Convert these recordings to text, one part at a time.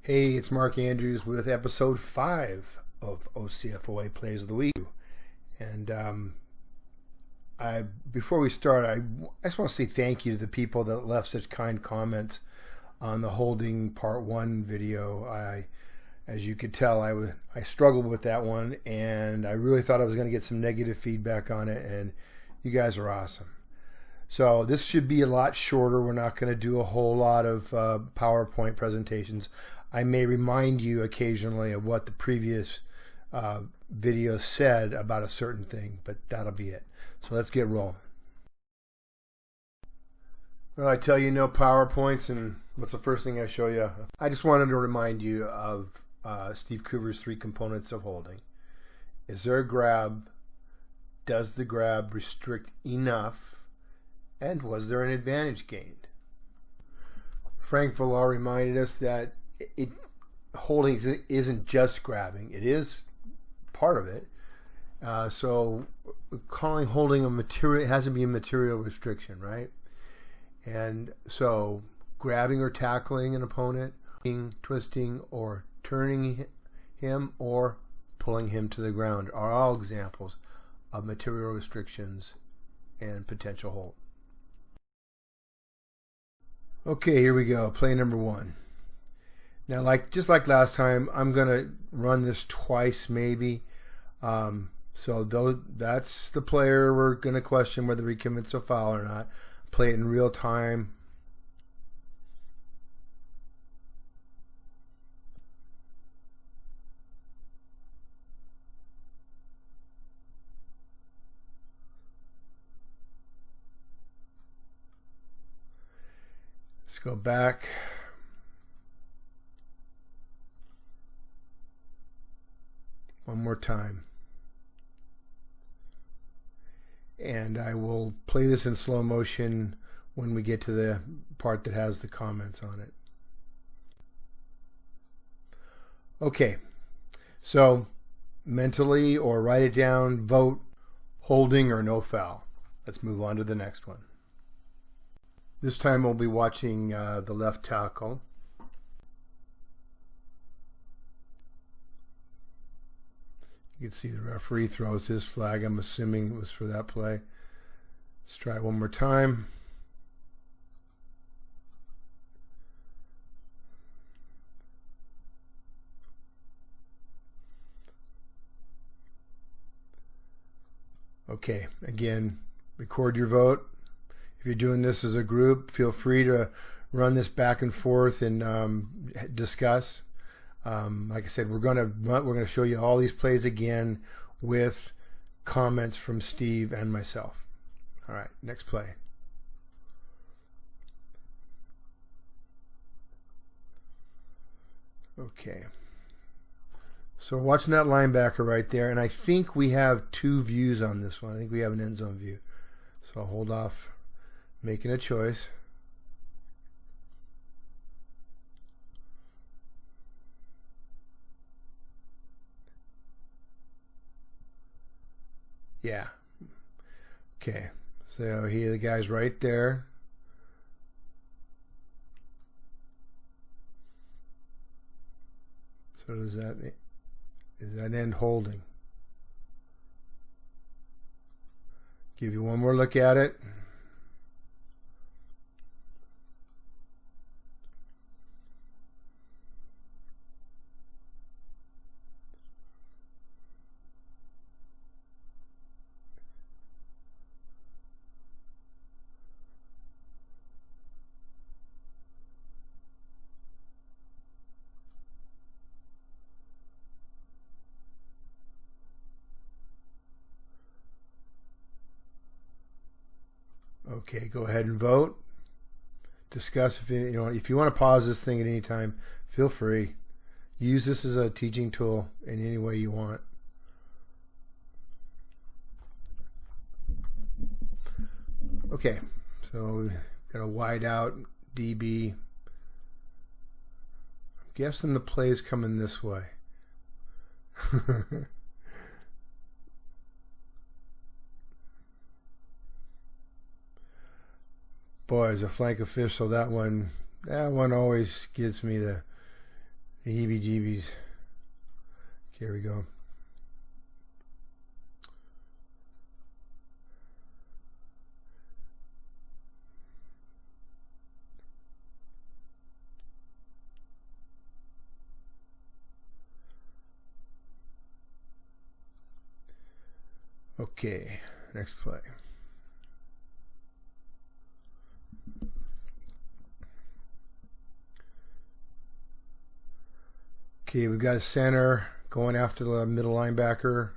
Hey, it's Mark Andrews with episode 5 of OCFOA Plays of the Week. And before we start, I just want to say thank you to the people that left such kind comments on the Holding Part 1 video. As you could tell, I struggled with that one, and I really thought I was going to get some negative feedback on it, and you guys are awesome. So this should be a lot shorter. We're not going to do a whole lot of PowerPoint presentations. I may remind you occasionally of what the previous video said about a certain thing, but that'll be it. So let's get rolling. Well, I tell you no PowerPoints, and what's the first thing I show you? I just wanted to remind you of Steve Coover's 3 components of holding. Is there a grab? Does the grab restrict enough? And was there an advantage gained? Frank Villar reminded us that holding isn't just grabbing. It is part of it. So calling holding a material, it has to be a material restriction, right? And so grabbing or tackling an opponent, twisting or turning him or pulling him to the ground are all examples of material restrictions and potential hold. Okay, here we go. Play number 1. Now, just like last time, I'm going to run this twice maybe. So that's the player we're going to question whether he commits a foul or not. Play it in real time. Let's go back. One more time. And I will play this in slow motion when we get to the part that has the comments on it. Okay, so mentally or write it down, vote holding or no foul. Let's move on to the next one. This time we'll be watching the left tackle. You can see the referee throws his flag. I'm assuming it was for that play. Let's try it one more time. Okay, again, record your vote. If you're doing this as a group, feel free to run this back and forth and discuss. Like I said, we're gonna show you all these plays again with comments from Steve and myself. All right, next play. Okay. So we're watching that linebacker right there, and I think we have 2 views on this one. I think we have an end zone view. So I'll hold off making a choice. Yeah. Okay. So here the guy's right there. So is that end holding? Give you one more look at it. Okay, go ahead and vote. Discuss if you want to pause this thing at any time, feel free. Use this as a teaching tool in any way you want. Okay, so we've got a wide out DB. I'm guessing the play's coming this way. Boy, as a flank official, that one always gives me the The heebie-jeebies. Okay, here we go. Okay, next play. Okay, we've got a center going after the middle linebacker.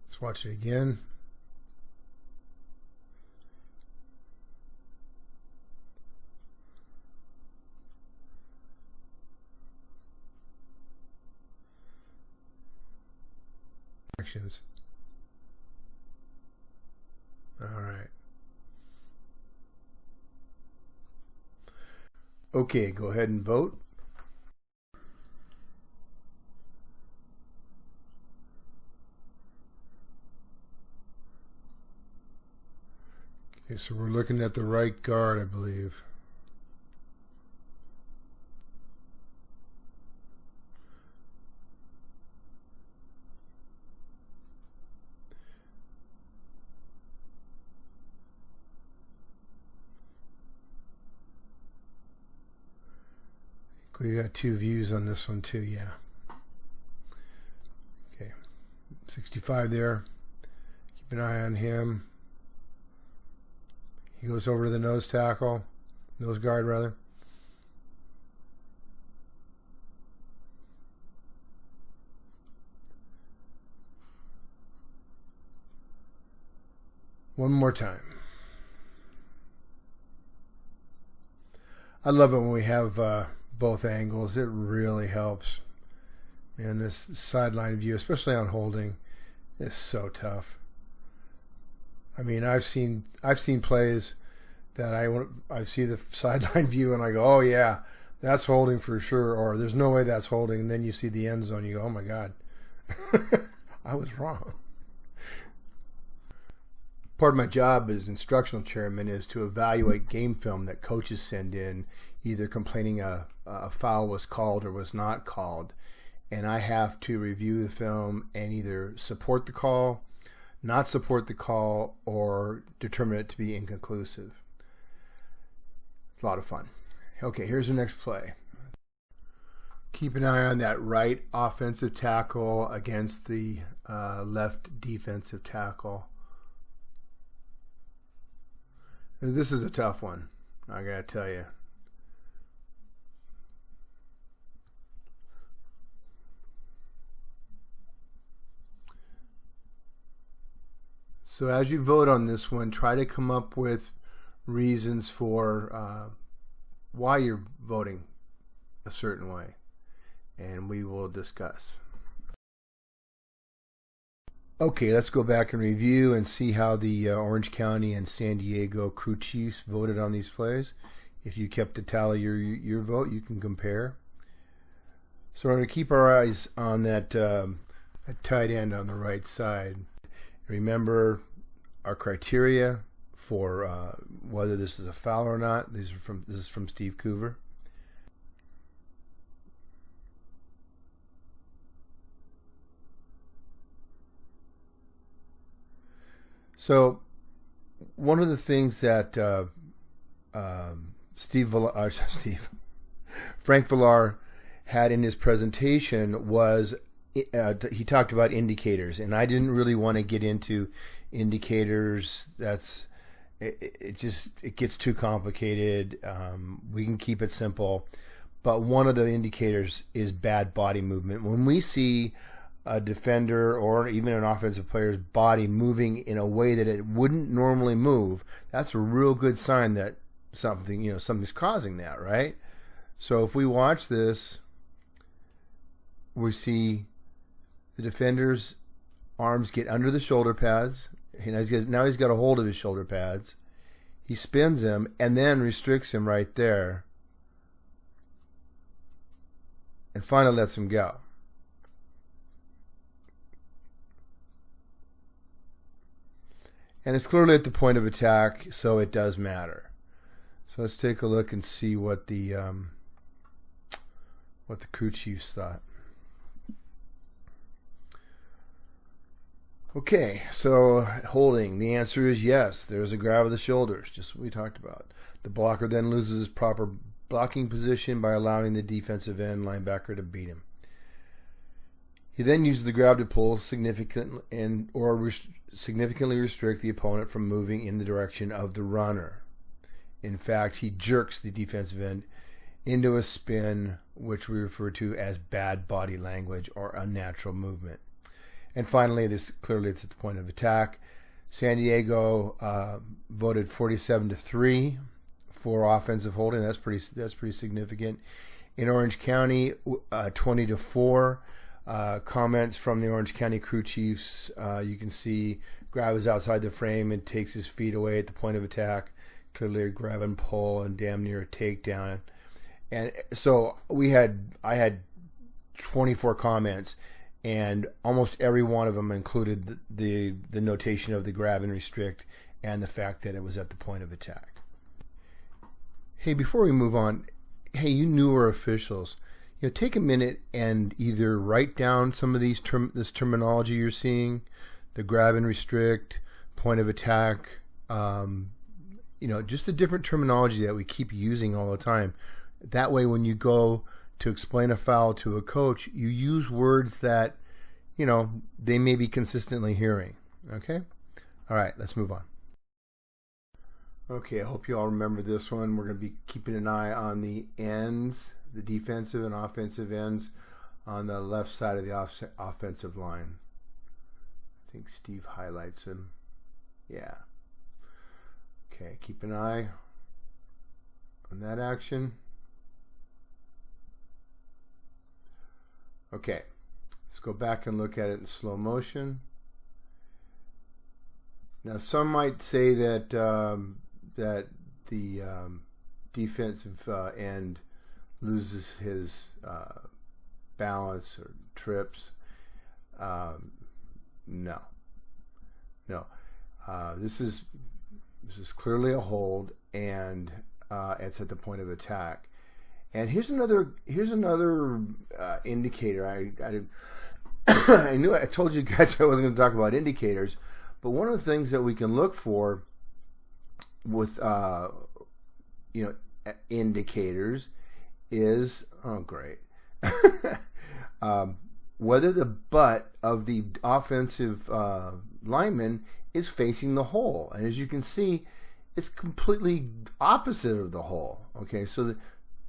Let's watch it again. All right. Okay, go ahead and vote. Okay, so we're looking at the right guard, I believe. We got two views on this one too, yeah. Okay, 65 there. Keep an eye on him. He goes over to the nose tackle, nose guard rather. One more time. I love it when we have both angles. It really helps. And this sideline view, especially on holding, is so tough. I mean, I've seen plays that I see the sideline view and I go, oh yeah, that's holding for sure, or there's no way that's holding, and then you see the end zone, you go, oh my God, I was wrong. Part of my job as instructional chairman is to evaluate game film that coaches send in, either complaining a foul was called or was not called. And I have to review the film and either support the call, not support the call, or determine it to be inconclusive. It's a lot of fun. Okay, here's the next play. Keep an eye on that right offensive tackle against the left defensive tackle. This is a tough one, I gotta tell you. So as you vote on this one, try to come up with reasons for why you're voting a certain way, and we will discuss. Okay, let's go back and review and see how the Orange County and San Diego crew chiefs voted on these plays. If you kept a tally your vote, you can compare. So we're going to keep our eyes on that tight end on the right side. Remember our criteria for whether this is a foul or not. This is from Steve Coover. So one of the things that Frank Villar had in his presentation was he talked about indicators, and I didn't really want to get into indicators. It gets too complicated. We can keep it simple, but one of the indicators is bad body movement. When we see a defender or even an offensive player's body moving in a way that it wouldn't normally move, that's a real good sign that something's causing that, right? So if we watch this, we see the defender's arms get under the shoulder pads. Now he's got a hold of his shoulder pads. He spins him and then restricts him right there, and finally lets him go. And it's clearly at the point of attack, so it does matter. So let's take a look and see what the crew chiefs thought. Okay, so holding. The answer is yes. There's a grab of the shoulders, just what we talked about. The blocker then loses his proper blocking position by allowing the defensive end linebacker to beat him. He then uses the grab to pull significantly restrict the opponent from moving in the direction of the runner. In fact, he jerks the defensive end into a spin, which we refer to as bad body language or unnatural movement. And finally, it's at the point of attack. San Diego voted 47-3 for offensive holding. That's pretty significant. In Orange County, 20-4. Comments from the Orange County crew chiefs. You can see grab is outside the frame and takes his feet away at the point of attack. Clearly a grab and pull and damn near a takedown. And so I had 24 comments, and almost every one of them included the notation of the grab and restrict and the fact that it was at the point of attack. Hey, before we move on, hey, you newer officials, take a minute and either write down some of this terminology you're seeing, the grab and restrict, point of attack, just the different terminology that we keep using all the time. That way, when you go to explain a foul to a coach, you use words that, they may be consistently hearing. Okay? All right, let's move on. Okay, I hope you all remember this one. We're going to be keeping an eye on the ends, the defensive and offensive ends on the left side of the offensive line. I think Steve highlights them. Yeah. Okay, keep an eye on that action. Okay, let's go back and look at it in slow motion. Now, some might say that that the defensive end loses his balance or trips. No. This is clearly a hold, and it's at the point of attack. And here's another indicator. I told you guys I wasn't going to talk about indicators, but one of the things that we can look for with indicators is whether the butt of the offensive lineman is facing the hole. And as you can see, it's completely opposite of the hole. Okay, so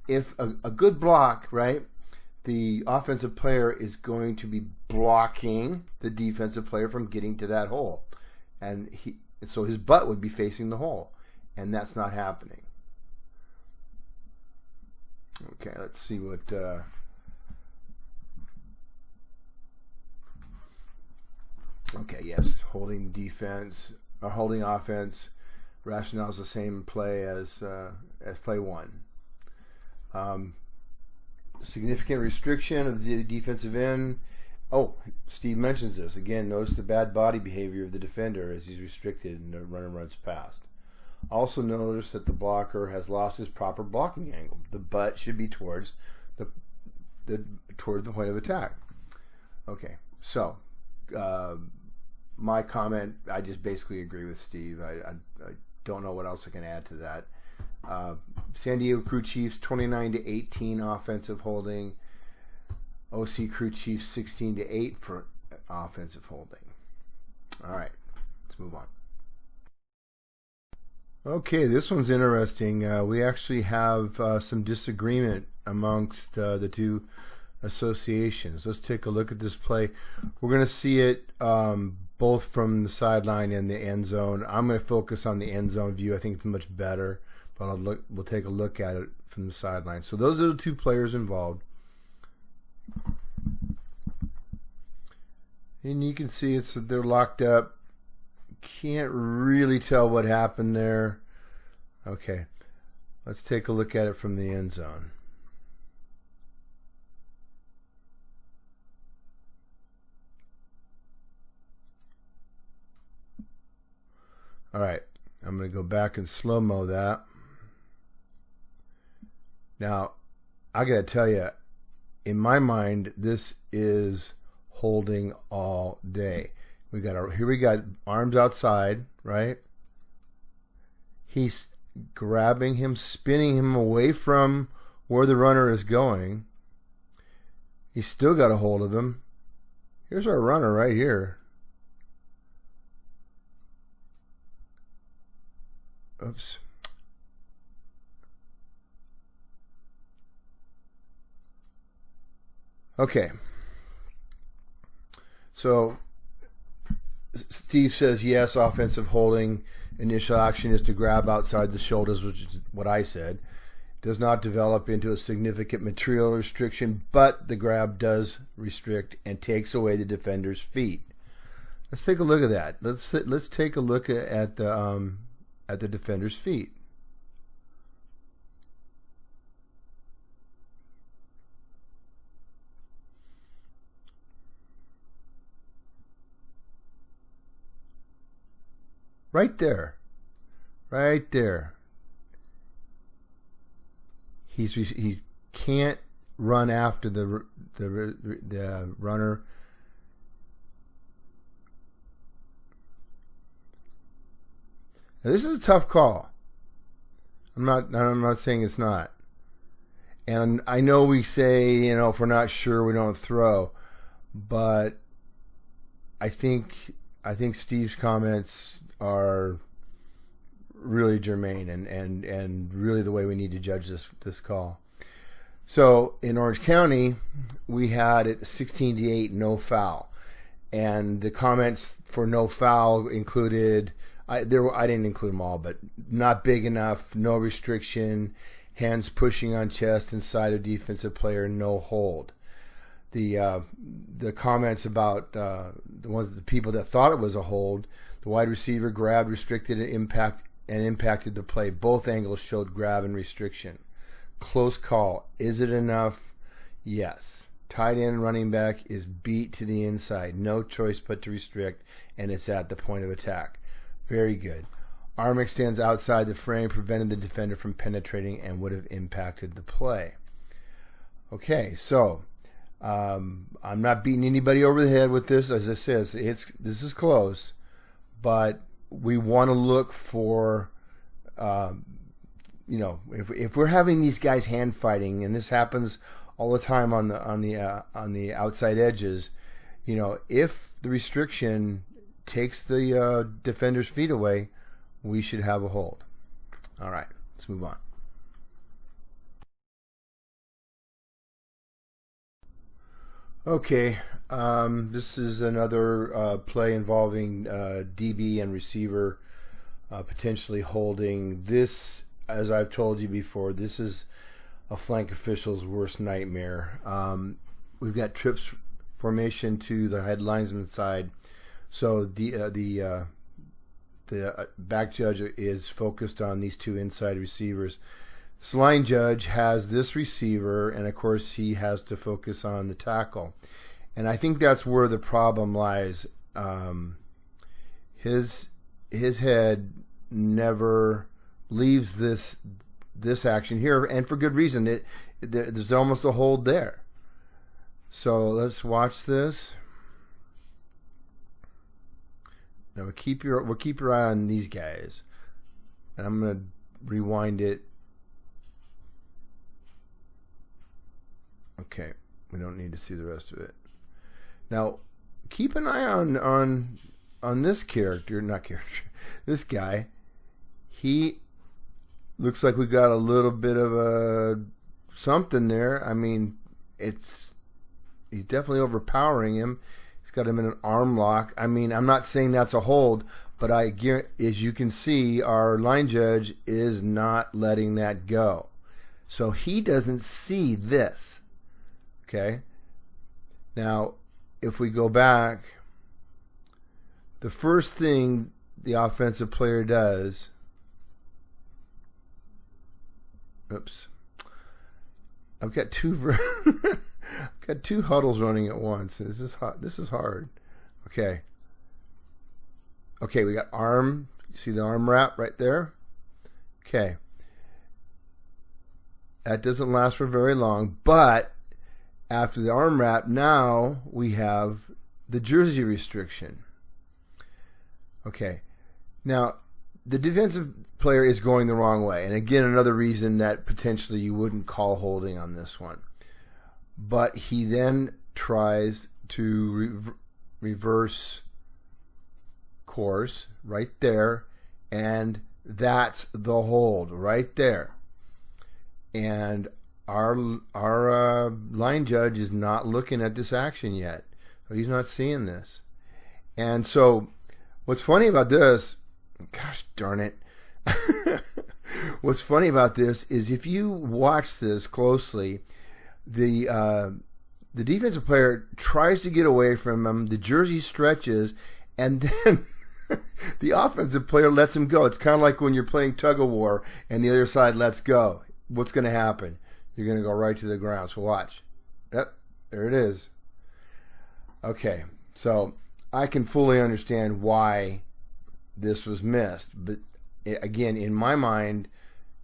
if a good block, right, the offensive player is going to be blocking the defensive player from getting to that hole, and so his butt would be facing the hole, and that's not happening. Okay, let's see what okay, yes, holding defense or holding offense rationale is the same play as play one. Significant restriction of the defensive end. Oh, Steve mentions this again. Notice the bad body behavior of the defender as he's restricted and the runner runs past. Also notice that the blocker has lost his proper blocking angle. The butt should be towards the point of attack. Okay, so my comment, I just basically agree with Steve. I don't know what else I can add to that. San Diego Crew Chiefs 29-18 offensive holding. OC Crew Chiefs 16-8 for offensive holding. All right, let's move on. Okay, this one's interesting. We actually have some disagreement amongst the two associations. Let's take a look at this play. We're going to see it both from the sideline and the end zone. I'm going to focus on the end zone view. I think it's much better, but we'll take a look at it from the sideline. So those are the two players involved. And you can see they're locked up. Can't really tell what happened there. Okay, let's take a look at it from the end zone. All right, I'm going to go back and slow-mo that. Now, I got to tell you, in my mind, this is holding all day. Here we got arms outside, right? He's grabbing him, spinning him away from where the runner is going. He's still got a hold of him. Here's our runner right here. Oops. Okay. So Steve says yes, offensive holding. Initial action is to grab outside the shoulders, which is what I said. Does not develop into a significant material restriction, but the grab does restrict and takes away the defender's feet. Let's take a look at that. Let's take a look at the defender's feet. Right there. Right there. He can't run after the runner. Now, this is a tough call. I'm not saying it's not. And I know we say, if we're not sure, we don't throw. But I think Steve's comments are really germane and really the way we need to judge this call. So in Orange County, we had it 16-8, no foul, and the comments for no foul included. I didn't include them all, but not big enough, no restriction, hands pushing on chest and side of defensive player, no hold. The comments about the people that thought it was a hold. The wide receiver grabbed, restricted, and impacted the play. Both angles showed grab and restriction. Close call. Is it enough? Yes. Tight end running back is beat to the inside. No choice but to restrict, and it's at the point of attack. Very good. Arm extends outside the frame, prevented the defender from penetrating, and would have impacted the play. Okay, so I'm not beating anybody over the head with this. As I said, this is close. But we want to look for, if we're having these guys hand fighting, and this happens all the time on the outside edges, if the restriction takes the defender's feet away, we should have a hold. All right, let's move on. Okay, this is another play involving DB and receiver potentially holding. This, as I've told you before, this is a flank official's worst nightmare. We've got trips formation to the head linesman side, so the back judge is focused on these two inside receivers. This line judge has this receiver, and of course he has to focus on the tackle. And I think that's where the problem lies. His head never leaves this action here, and for good reason. There's almost a hold there. So let's watch this. Now we'll keep your eye on these guys, and I'm going to rewind it. Okay, we don't need to see the rest of it. Now, keep an eye on this this guy. He looks like we got a little bit of a something there. I mean, he's definitely overpowering him. He's got him in an arm lock. I mean, I'm not saying that's a hold, but as you can see, our line judge is not letting that go. So he doesn't see this. Okay. Now, if we go back, the first thing the offensive player does, oops, I've got two huddles running at once. This is hard. Okay, we got arm You see the arm wrap right there? Okay. That doesn't last for very long, but after the arm wrap, now we have the jersey restriction. Okay. Now, the defensive player is going the wrong way. And again, another reason that potentially you wouldn't call holding on this one. But he then tries to reverse course right there, and that's the hold right there. And our line judge is not looking at this action yet. So he's not seeing this. And so what's funny about this, gosh darn it, what's funny about this is if you watch this closely, the defensive player tries to get away from him, the jersey stretches, and then the offensive player lets him go. It's kind of like when you're playing tug of war and the other side lets go. What's going to happen? You're going to go right to the ground. So watch. Yep, there it is. Okay, so I can fully understand why this was missed. But again, in my mind,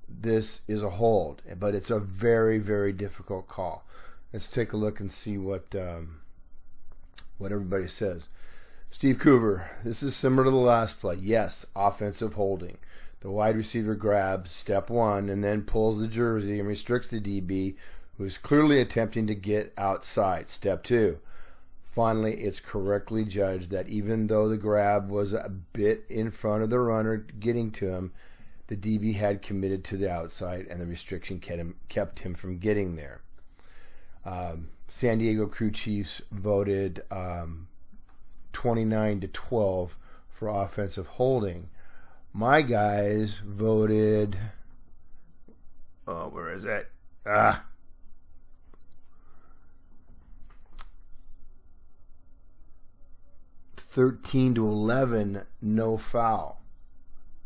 this is a hold. But it's a very, very difficult call. Let's take a look and see what everybody says. Steve Coover, this is similar to the last play. Yes, offensive holding. The wide receiver grabs step one and then pulls the jersey and restricts the DB, who is clearly attempting to get outside. Step two. Finally, it's correctly judged that even though the grab was a bit in front of the runner getting to him, the DB had committed to the outside and the restriction kept him from getting there. San Diego Crew Chiefs voted 29-12 for offensive holding. My guys voted, where is it? 13-11, no foul.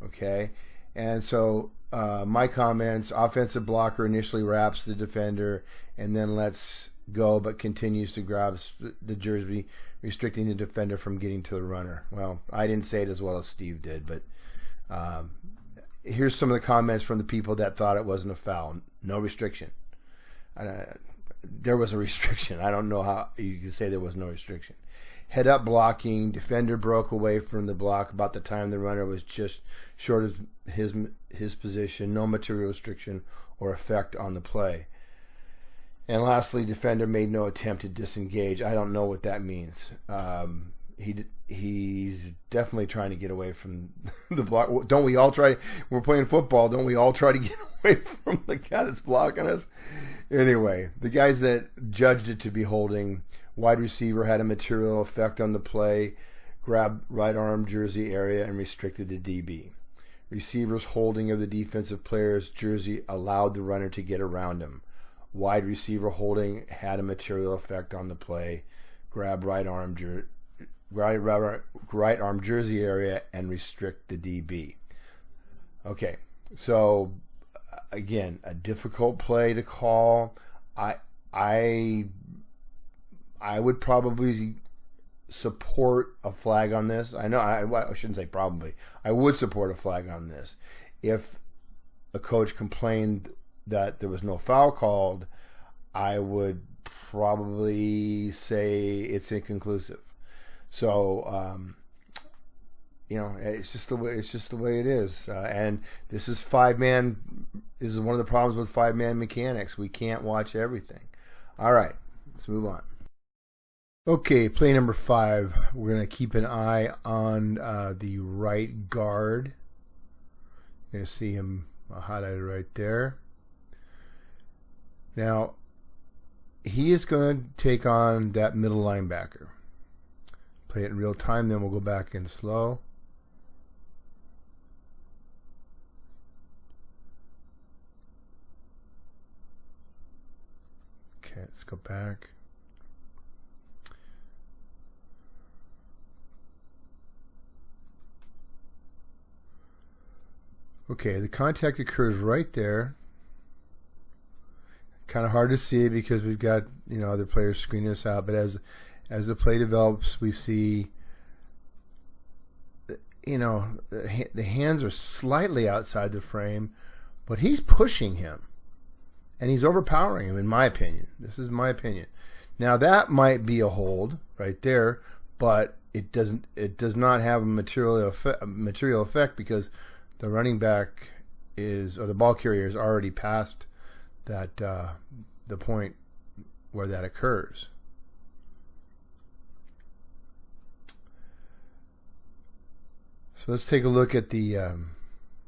Okay? And so my comments, offensive blocker initially wraps the defender and then lets go but continues to grab the jersey, restricting the defender from getting to the runner. Well, I didn't say it as well as Steve did, but here's some of the comments from the people that thought it wasn't a foul. No restriction. There was a restriction. I don't know how you can say there was no restriction. Head up blocking. Defender broke away from the block about the time the runner was just short of his position. No material restriction or effect on the play. And lastly, defender made no attempt to disengage. I don't know what that means. He's definitely trying to get away from the block. Don't we all try? When we're playing football, don't we all try to get away from the guy that's blocking us? Anyway, the guys that judged it to be holding, wide receiver had a material effect on the play, grabbed right arm jersey area and restricted the DB. Receiver's holding of the defensive player's jersey allowed the runner to get around him. Wide receiver holding had a material effect on the play, grab right arm jersey area and restrict the DB. Okay, so again, a difficult play to call. I would probably support a flag on this. I know I shouldn't say probably. I would support a flag on this if a coach complained that there was no foul called. I would probably say it's inconclusive. So it's just the way it is. And this is 5-man. This is one of the problems with 5-man mechanics. We can't watch everything. All right, let's move on. Okay, play number 5. We're going to keep an eye on the right guard. You're going to see him highlighted right there. Now, he is going to take on that middle linebacker. Play it in real time, then we'll go back in slow. Okay, let's go back. Okay, the contact occurs right there. Kind of hard to see because we've got other players screening us out. But as the play develops, we see the hands are slightly outside the frame, but he's pushing him, and he's overpowering him, in my opinion. This is my opinion. Now, that might be a hold right there, but it does not have a material effect because the running back or the ball carrier is already past that the point where that occurs. So let's take a look at the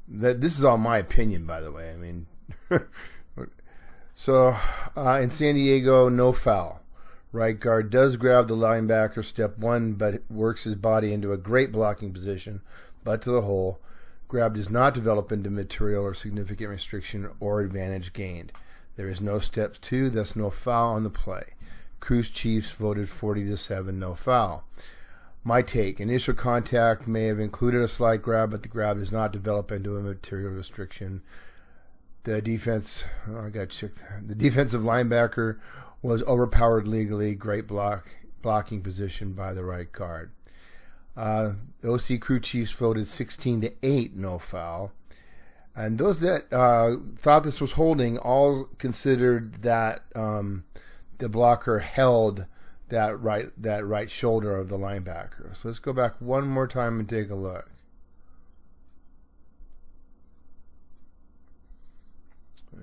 this is all my opinion, by the way. I mean, so in San Diego, no foul. Right guard does grab the linebacker, step one, but works his body into a great blocking position, butt to the hole. Grab does not develop into material or significant restriction or advantage gained. There is no step two, thus no foul on the play. Cruz Chiefs voted 40-7, no foul. My take, initial contact may have included a slight grab, but the grab does not develop into a material restriction. The defensive linebacker was overpowered legally. Great blocking position by the right guard. OC Crew Chiefs voted 16-8, no foul. And those that thought this was holding all considered that the blocker held that right shoulder of the linebacker. So let's go back one more time and take a look.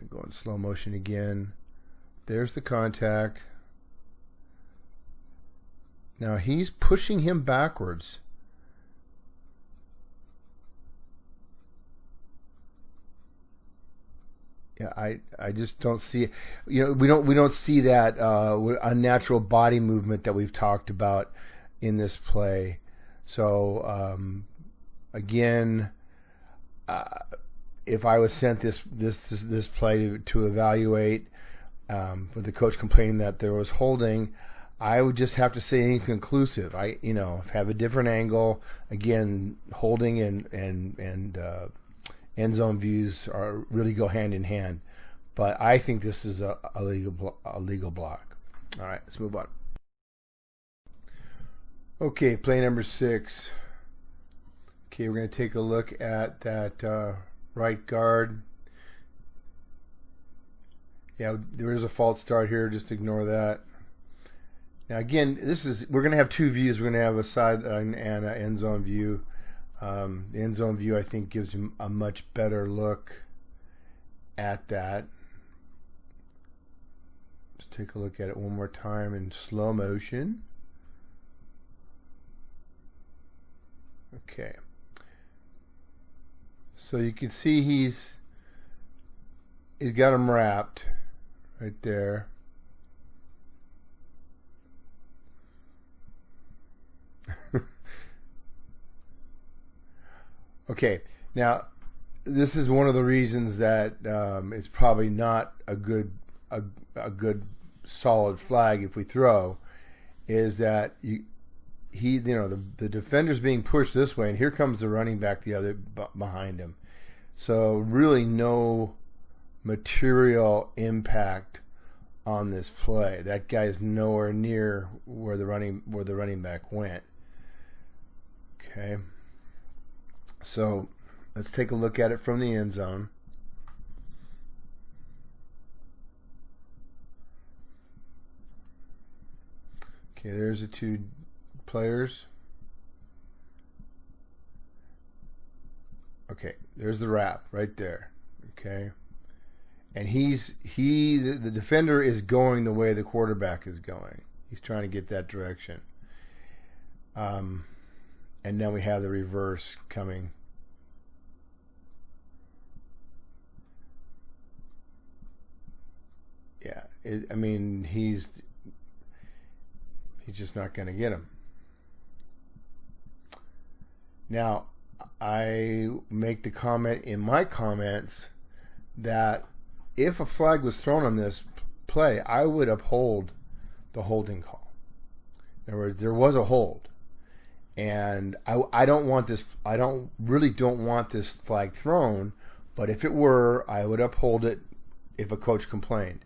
Go in slow motion again. There's the contact. Now he's pushing him backwards. Yeah, I just don't see it. We don't see that unnatural body movement that we've talked about in this play. So again, if I was sent this play to evaluate, with the coach complaining that there was holding, I would just have to say inconclusive. Have a different angle. Again, holding and end zone views really go hand in hand, but I think this is a legal block. All right, let's move on. Okay, play number 6. Okay, we're going to take a look at that right guard. Yeah, there is a false start here. Just ignore that. Now again, we're going to have two views. We're going to have a side and an end zone view. The end zone view, I think, gives him a much better look at that. Let's take a look at it one more time in slow motion. Okay. So you can see he's got him wrapped right there. Okay, now this is one of the reasons that it's probably not a good solid flag if we throw, is that the defender's being pushed this way, and here comes the running back the other behind him. So really no material impact on this play. That guy's nowhere near where the running back went. Okay. So let's take a look at it from the end zone. Okay, there's the two players. Okay, there's the wrap right there. Okay. And the defender is going the way the quarterback is going. He's trying to get that direction. And then we have the reverse coming. Yeah, he's just not going to get him. Now, I make the comment in my comments that if a flag was thrown on this play, I would uphold the holding call. In other words, there was a hold. And I don't want this. I really don't want this flag thrown. But if it were, I would uphold it if a coach complained.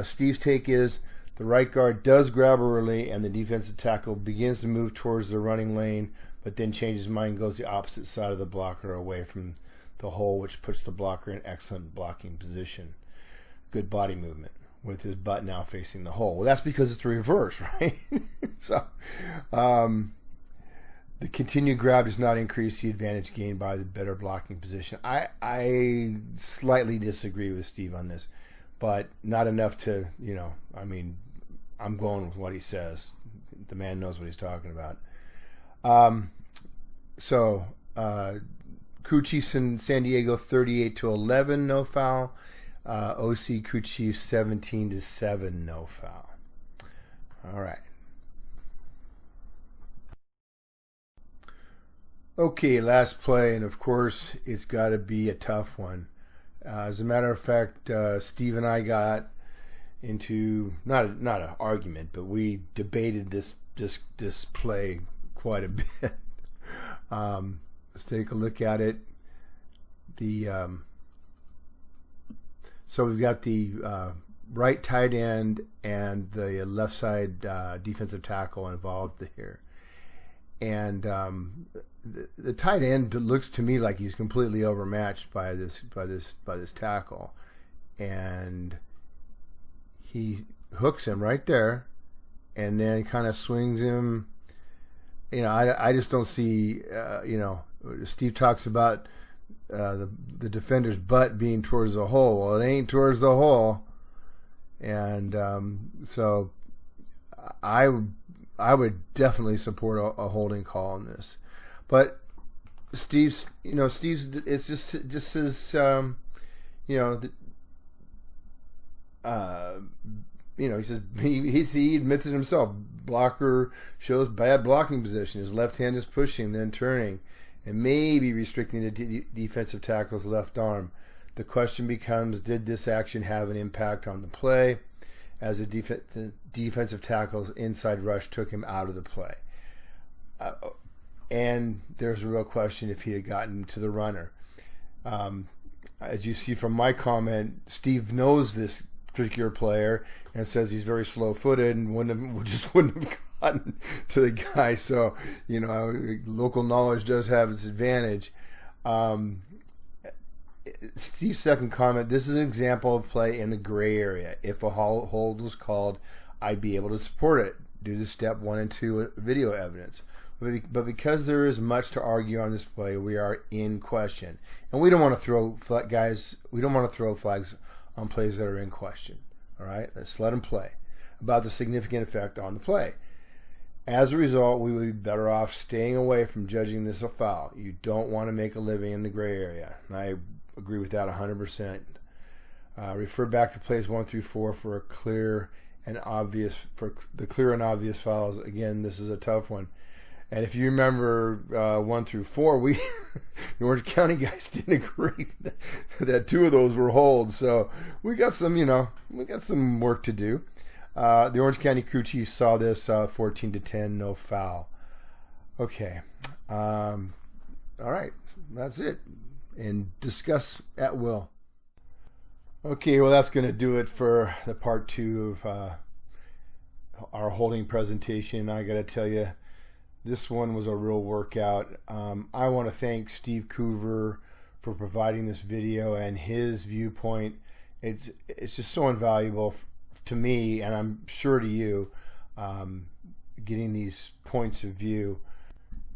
Steve's take is the right guard does grab early, and the defensive tackle begins to move towards the running lane but then changes his mind and goes the opposite side of the blocker away from the hole, which puts the blocker in excellent blocking position. Good body movement with his butt now facing the hole. Well, that's because it's the reverse, right? So the continued grab does not increase the advantage gained by the better blocking position. I slightly disagree with Steve on this, but not enough to, I mean, I'm going with what he says. The man knows what he's talking about. Crew Chiefs in San Diego 38-11, no foul. OC Crew Chiefs 17-7, no foul. All right. Okay, last play, and of course it's got to be a tough one. As a matter of fact, Steve and I got into not an argument, but we debated this play quite a bit. Let's take a look at it. So we've got the right tight end and the left side defensive tackle involved here, and the tight end looks to me like he's completely overmatched by this tackle, and he hooks him right there, and then kind of swings him. I just don't see. Steve talks about the defender's butt being towards the hole. Well, it ain't towards the hole, and so I would definitely support a holding call on this. But Steve's, it's just his, he says he admits it himself. Blocker shows bad blocking position. His left hand is pushing, then turning, and maybe restricting the defensive tackle's left arm. The question becomes, did this action have an impact on the play, as the defensive tackle's inside rush took him out of the play? And there's a real question if he had gotten to the runner. As you see from my comment, Steve knows this particular player and says he's very slow-footed and wouldn't have gotten to the guy. So, local knowledge does have its advantage. Steve's second comment, this is an example of play in the gray area. If a hold was called, I'd be able to support it due to step 1 and 2 video evidence. But because there is much to argue on this play, we are in question. And we don't want to throw flags on plays that are in question. All right, let's let them play. About the significant effect on the play. As a result, we would be better off staying away from judging this a foul. You don't want to make a living in the gray area. And I agree with that 100%. Refer back to plays 1 through 4 for the clear and obvious fouls. Again, this is a tough one. And if you remember 1 through 4, the Orange County guys didn't agree that 2 of those were holds. So we got some work to do. The Orange County Crew Chiefs saw this 14-10, no foul. Okay. All right. That's it. And discuss at will. Okay, well, that's going to do it for the part 2 of our holding presentation. I got to tell you, this one was a real workout. I want to thank Steve Coover for providing this video and his viewpoint. It's just so invaluable to me, and I'm sure to you, getting these points of view.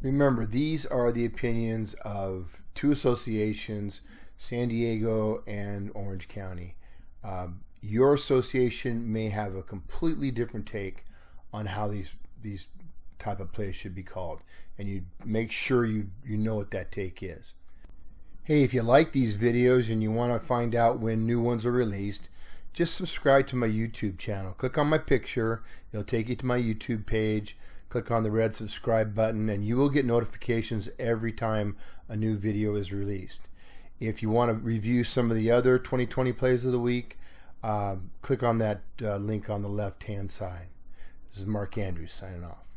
Remember, these are the opinions of 2 associations, San Diego and Orange County. Your association may have a completely different take on how these type of plays should be called, and you make sure you know what that take is. Hey, if you like these videos and you want to find out when new ones are released, just subscribe to my YouTube channel. Click on my picture, it'll take you to my YouTube page. Click on the red subscribe button and you will get notifications every time a new video is released. If you want to review some of the other 2020 plays of the week, click on that link on the left hand side. This is Mark Andrews signing off.